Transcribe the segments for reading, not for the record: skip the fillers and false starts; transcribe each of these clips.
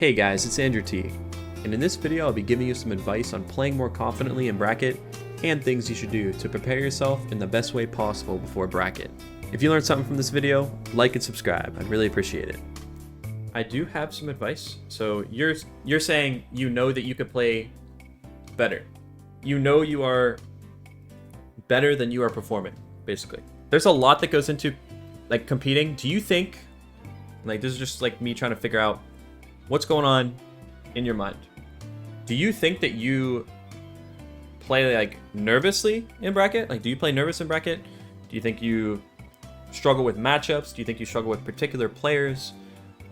Hey guys, it's AndrewT, and in this video I'll be giving you some advice on playing more confidently in bracket and things you should do to prepare yourself in the best way possible before bracket. If you learned something from this video, like and subscribe, I'd really appreciate it. I do have some advice. So you're saying you know that you could play better. You know you are better than you are performing, basically. There's a lot that goes into like competing. Do you think, like this is just like me trying to figure out what's going on in your mind? Do you think that you play like nervously in bracket? Like, do you play nervous in bracket? Do you think you struggle with matchups? Do you think you struggle with particular players?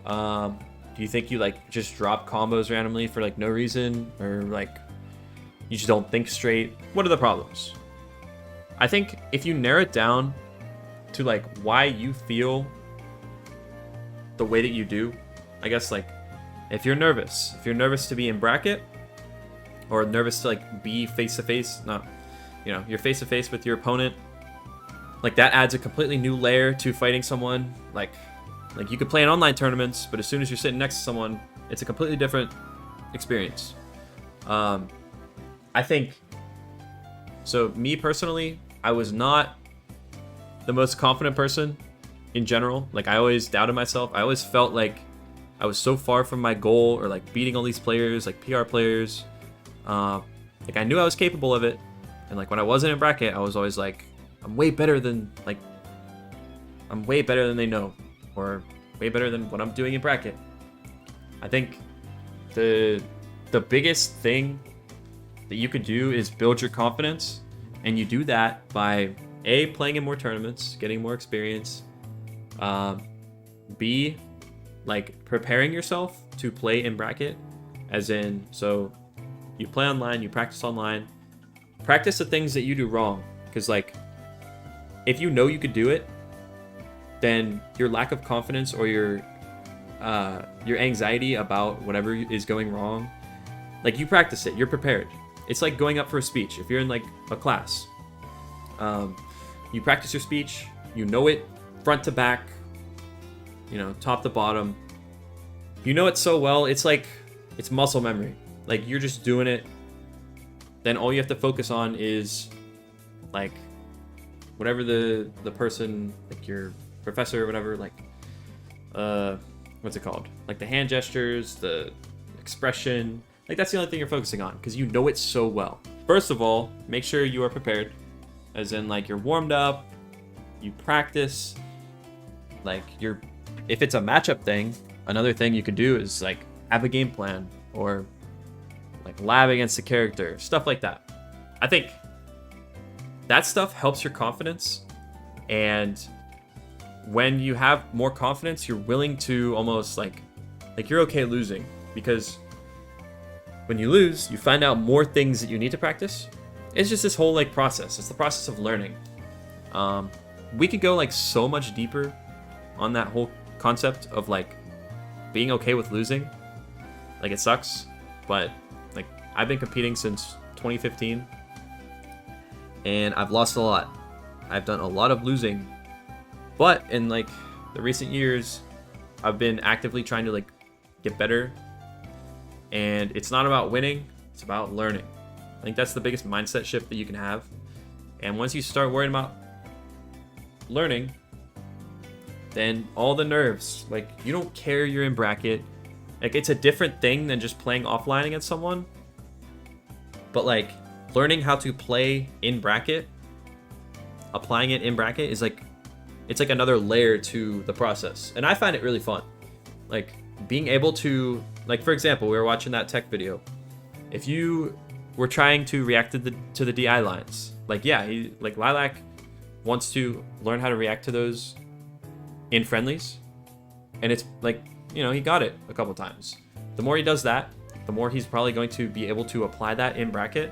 Do you think you like just drop combos randomly for like no reason, or like you just don't think straight? What are the problems? I think if you narrow it down to like why you feel the way that you do, I guess like if you're nervous to be in bracket, or nervous to like be face to face, you're face to face with your opponent, like that adds a completely new layer to fighting someone. Like you could play in online tournaments, but as soon as you're sitting next to someone, it's a completely different experience. I think, so me personally, I was not the most confident person in general. Like I always doubted myself. I always felt like I was so far from my goal, or like beating all these players, like PR players. Like I knew I was capable of it, and like when I wasn't in bracket, I was always like, I'm way better than they know, or way better than what I'm doing in bracket. I think the biggest thing that you could do is build your confidence, and you do that by A, playing in more tournaments, getting more experience, B, like preparing yourself to play in bracket, as in, so you play online, you practice online, practice the things that you do wrong, because like if you know you could do it, then your lack of confidence or your anxiety about whatever is going wrong, like you practice it, you're prepared. It's like going up for a speech. If you're in like a class, you practice your speech, you know it front to back, top to bottom. You know it so well, it's like it's muscle memory. Like you're just doing it. Then all you have to focus on is like whatever the person, like your professor or whatever, like what's it called? Like the hand gestures, the expression. Like that's the only thing you're focusing on, because you know it so well. First of all, make sure you are prepared, as in like you're warmed up, you practice, like if it's a matchup thing, another thing you could do is like have a game plan, or like lab against the character, stuff like that. I think that stuff helps your confidence, and when you have more confidence, you're willing to almost like you're okay losing, because when you lose, you find out more things that you need to practice. It's just this whole like process. It's the process of learning. We could go like so much deeper on that whole concept of like being okay with losing. Like it sucks, but like I've been competing since 2015, and I've lost a lot. I've done a lot of losing, but in like the recent years, I've been actively trying to like get better. And it's not about winning, it's about learning. I think that's the biggest mindset shift that you can have. And once you start worrying about learning, then all the nerves, like you don't care you're in bracket. Like it's a different thing than just playing offline against someone. But like learning how to play in bracket, applying it in bracket is like, it's like another layer to the process. And I find it really fun. Like being able to, like for example, we were watching that tech video. If you were trying to react to the DI lines, like yeah, Lilac wants to learn how to react to those in friendlies, and it's like, he got it a couple times. The more he does that, the more he's probably going to be able to apply that in bracket.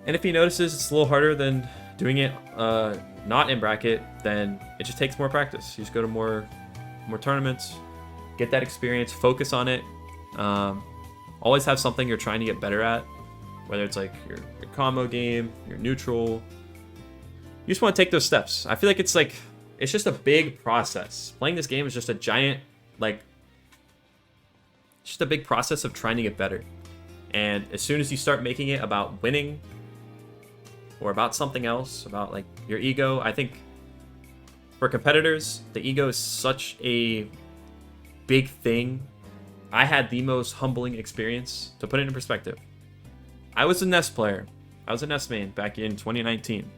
And if he notices it's a little harder than doing it not in bracket, then it just takes more practice. You just go to more tournaments, get that experience, focus on it. Always have something you're trying to get better at, whether it's like your combo game, your neutral. You just want to take those steps. I feel like it's just a big process. Playing this game is just a giant like just a big process of trying to get better. And as soon as you start making it about winning or about something else, about like your ego, I think for competitors, the ego is such a big thing. I had the most humbling experience. To put it in perspective, I was a Nest player. I was a Nest main back in 2019.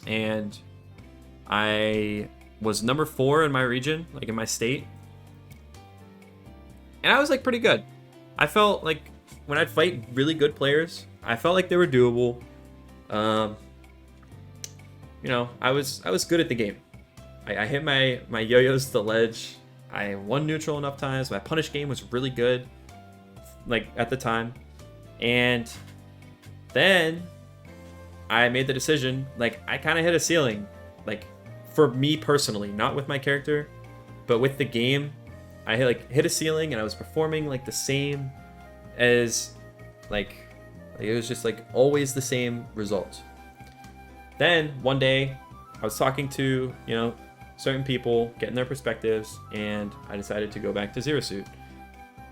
And I was number 4 in my region, like in my state. And I was like pretty good. I felt like when I'd fight really good players, I felt like they were doable. You know, I was good at the game. I hit my yo-yos to the ledge. I won neutral enough times. My punish game was really good, like at the time. And then I made the decision, like I kind of hit a ceiling, like for me personally, not with my character, but with the game. I hit a ceiling and I was performing like the same as like it was just like always the same results. Then one day I was talking to, you know, certain people, getting their perspectives, and I decided to go back to Zero Suit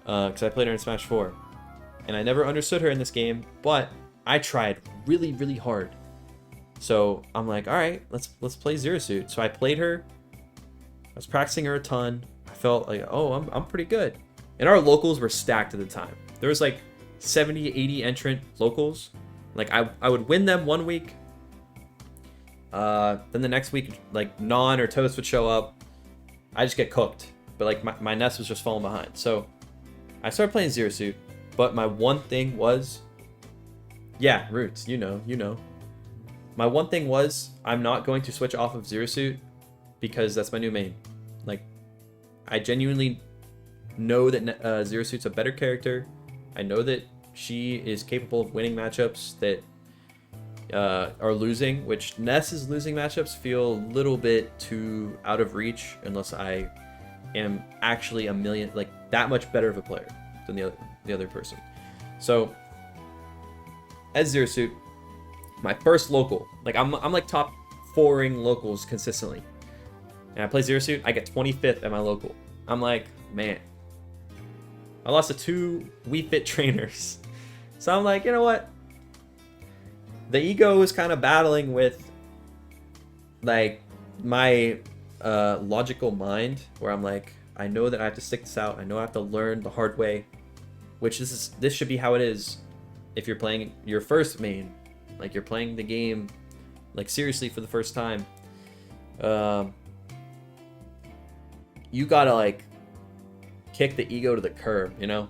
because I played her in Smash 4. And I never understood her in this game, but I tried really, really hard. So I'm like, all right, let's play Zero Suit. So I played her. I was practicing her a ton. I felt like, oh, I'm pretty good. And our locals were stacked at the time. There was like 70, 80 entrant locals. Like I would win them one week. Then the next week, like Non or Toast would show up. I just get cooked. But like my Nest was just falling behind. So I started playing Zero Suit. But my one thing was, yeah, Roots, you know. My one thing was, I'm not going to switch off of Zero Suit because that's my new main. Like, I genuinely know that Zero Suit's a better character. I know that she is capable of winning matchups that are losing, which Ness's losing matchups feel a little bit too out of reach unless I am actually that much better of a player than the other person. So as Zero Suit, my first local, like I'm like top 4ing locals consistently, and I play Zero Suit, I get 25th at my local. I'm like, man, I lost to 2 Wii Fit trainers. So I'm like, you know what, the ego is kind of battling with like my logical mind, where I'm like, I know that I have to stick this out. I know I have to learn the hard way, which this should be how it is if you're playing your first main, like you're playing the game like seriously for the first time. You gotta like kick the ego to the curb, you know,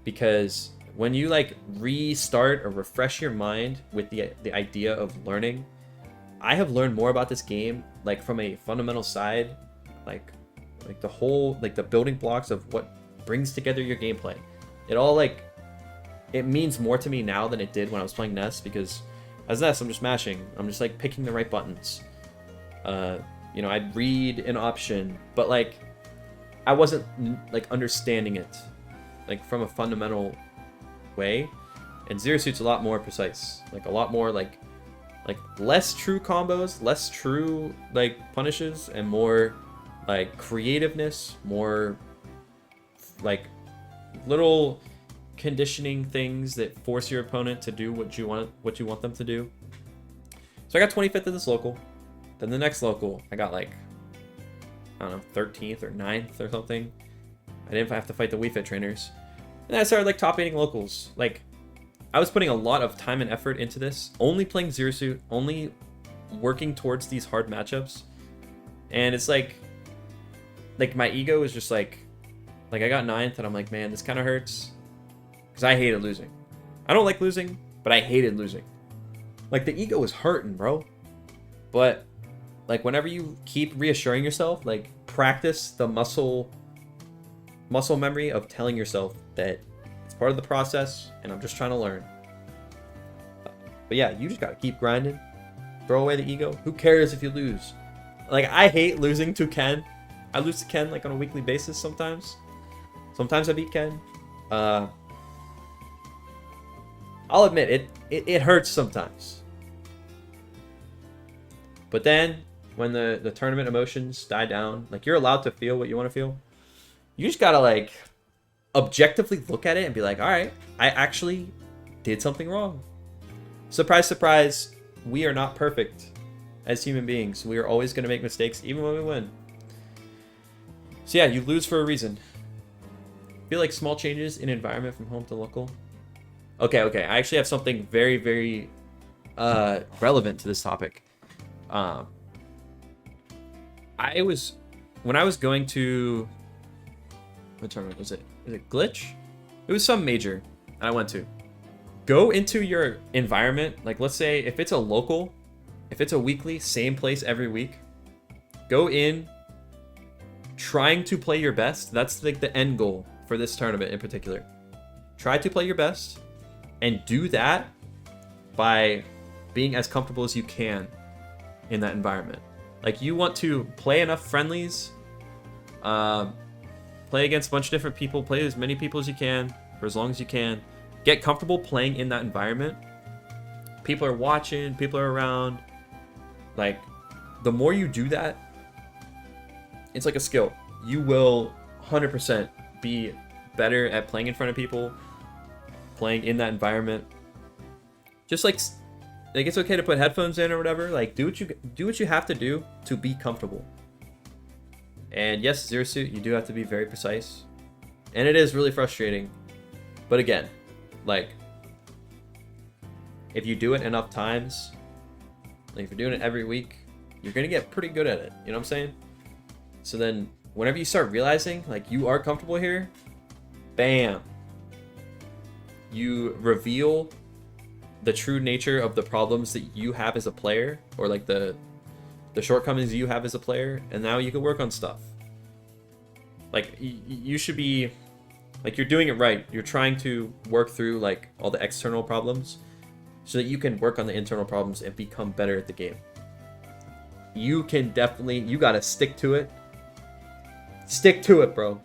because when you like restart or refresh your mind with the idea of learning, I have learned more about this game like from a fundamental side, like the whole, like the building blocks of what brings together your gameplay. It all like, it means more to me now than it did when I was playing Ness, because as Ness, I'm just mashing. I'm just like picking the right buttons. You know, I'd read an option, but like I wasn't like understanding it like from a fundamental way. And Zero Suit's a lot more precise, like a lot more like less true combos, less true like punishes, and more like creativeness, more like little conditioning things that force your opponent to do what you want them to do. So I got 25th at this local. Then the next local, I got like, I don't know, 13th or 9th or something. I didn't have to fight the Wii Fit trainers. And then I started like top 8ing locals. Like, I was putting a lot of time and effort into this, only playing Zero Suit, only working towards these hard matchups. And it's like my ego is just like I got 9th and I'm like, man, this kind of hurts. Because I hated losing. I don't like losing, but I hated losing. Like, the ego is hurting, bro. But like, whenever you keep reassuring yourself, like, practice the muscle memory of telling yourself that it's part of the process and I'm just trying to learn. But yeah, you just gotta keep grinding. Throw away the ego. Who cares if you lose? Like, I hate losing to Ken. I lose to Ken like on a weekly basis sometimes. Sometimes I beat Ken. I'll admit it hurts sometimes. But then when the tournament emotions die down, like, you're allowed to feel what you want to feel. You just gotta like objectively look at it and be like, all right, I actually did something wrong. Surprise, surprise, we are not perfect as human beings. We are always going to make mistakes, even when we win. So yeah, you lose for a reason. Feel like small changes in environment from home to local. Okay. I actually have something very, very relevant to this topic. When I was going to, what tournament was it? Was it Glitch? It was some major I went to. Go into your environment. Like, let's say if it's a local, if it's a weekly, same place every week, go in trying to play your best. That's like the end goal for this tournament in particular. Try to play your best and do that by being as comfortable as you can in that environment. Like, you want to play enough friendlies, play against a bunch of different people, play as many people as you can for as long as you can. Get comfortable playing in that environment. People are watching, people are around. Like, the more you do that, it's like a skill. You will 100% be better at playing in front of people, playing in that environment. Just like it's okay to put headphones in or whatever. Like, do what you have to do to be comfortable. And yes, Zero Suit, you do have to be very precise, and it is really frustrating. But again, like, if you do it enough times, like if you're doing it every week, you're gonna get pretty good at it. You know what I'm saying? So then, whenever you start realizing like you are comfortable here, bam, you reveal the true nature of the problems that you have as a player, or like the shortcomings you have as a player, and now you can work on stuff. Like, you should be, like, you're doing it right. You're trying to work through like all the external problems so that you can work on the internal problems and become better at the game. You can definitely, you gotta stick to it. Stick to it, bro.